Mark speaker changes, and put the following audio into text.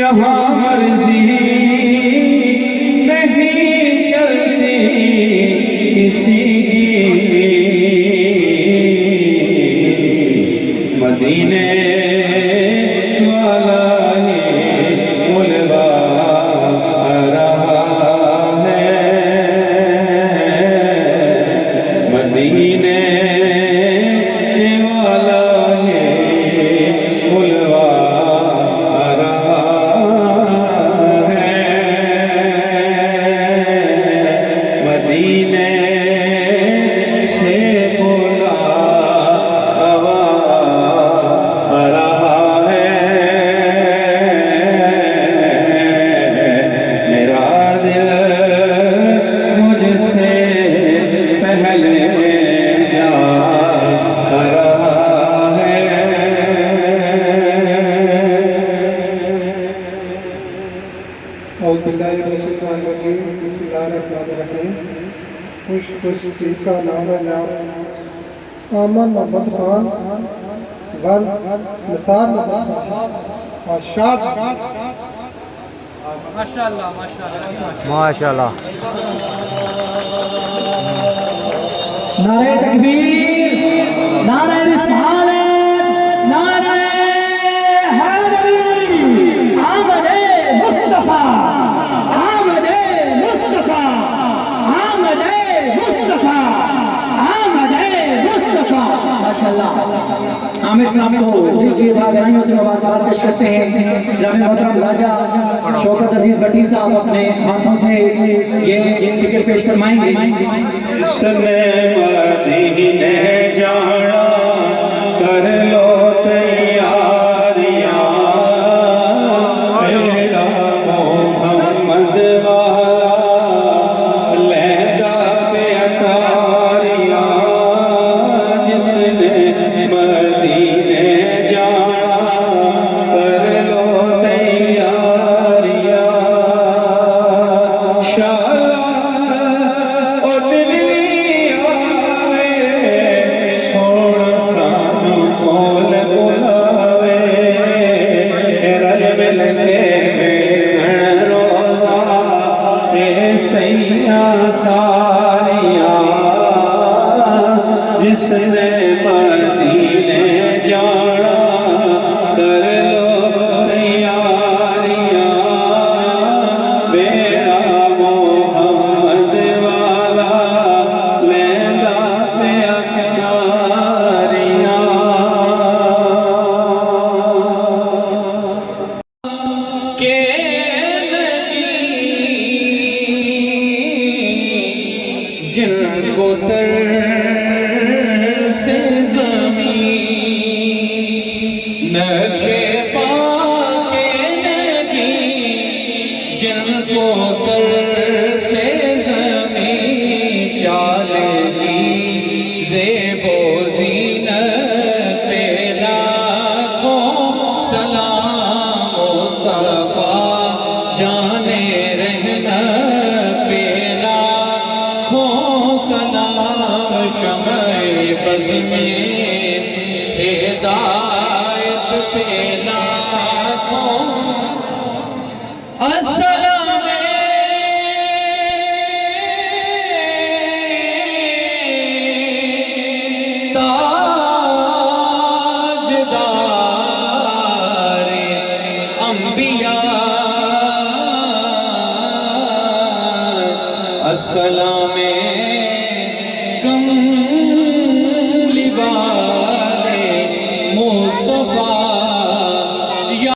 Speaker 1: जहाँ मर्जी नहीं चलती किसी की, मदीने वाला ही बुलवा रहा है, मदीने वाला ही बुलवा रहा है, मदीने से बुला रहा है, मेरा दिल मुझसे पहले जा रहा है।
Speaker 2: खुश खुश का नाम है आमन मोहम्मद खान वल निसार और शाद
Speaker 3: माशाल्लाह माशाल्लाह
Speaker 4: माशाल्लाह।
Speaker 3: नारे तकबीर, नारे रिसालत, नारे हैदरी, आमदे मुस्तफा, आमदे मुस्तफा, आमदे मुस्तफा, आमदे मुस्तफा। माशाल्लाह। आमिर साहब को दिल की गहराइयों से मुबारकबाद पेश करते हैं। जनाब मोहतरम राजा शौकत अजीज भट्टी साहब अपने हाथों से ये टिकट पेश फरमाएंगे।
Speaker 1: जिसने मदीने जाना कर लो तैयारियां, बेड़ा मोहम्मद वाला लहदा पे अतारियां, जिसने मदीने जाना कर लो तैयारियां, शाला जिसने मदीने जाना कर लो तैयारियां, बेड़ा मोहम्मद वाला लहदा पे अतारियां, के जिनको से ज़मीन नक्शे पाके लगी, जिनको से ज़मीन चाले की ज़ेबो ज़ीनत पे लाखों सलाम मुस्तफ़ा जाने रहमत पे लाखों सलाम, शमए बज़ में हिदायत पे लाखों अस्सलाम ताजदार अंबिया, अस्सलाम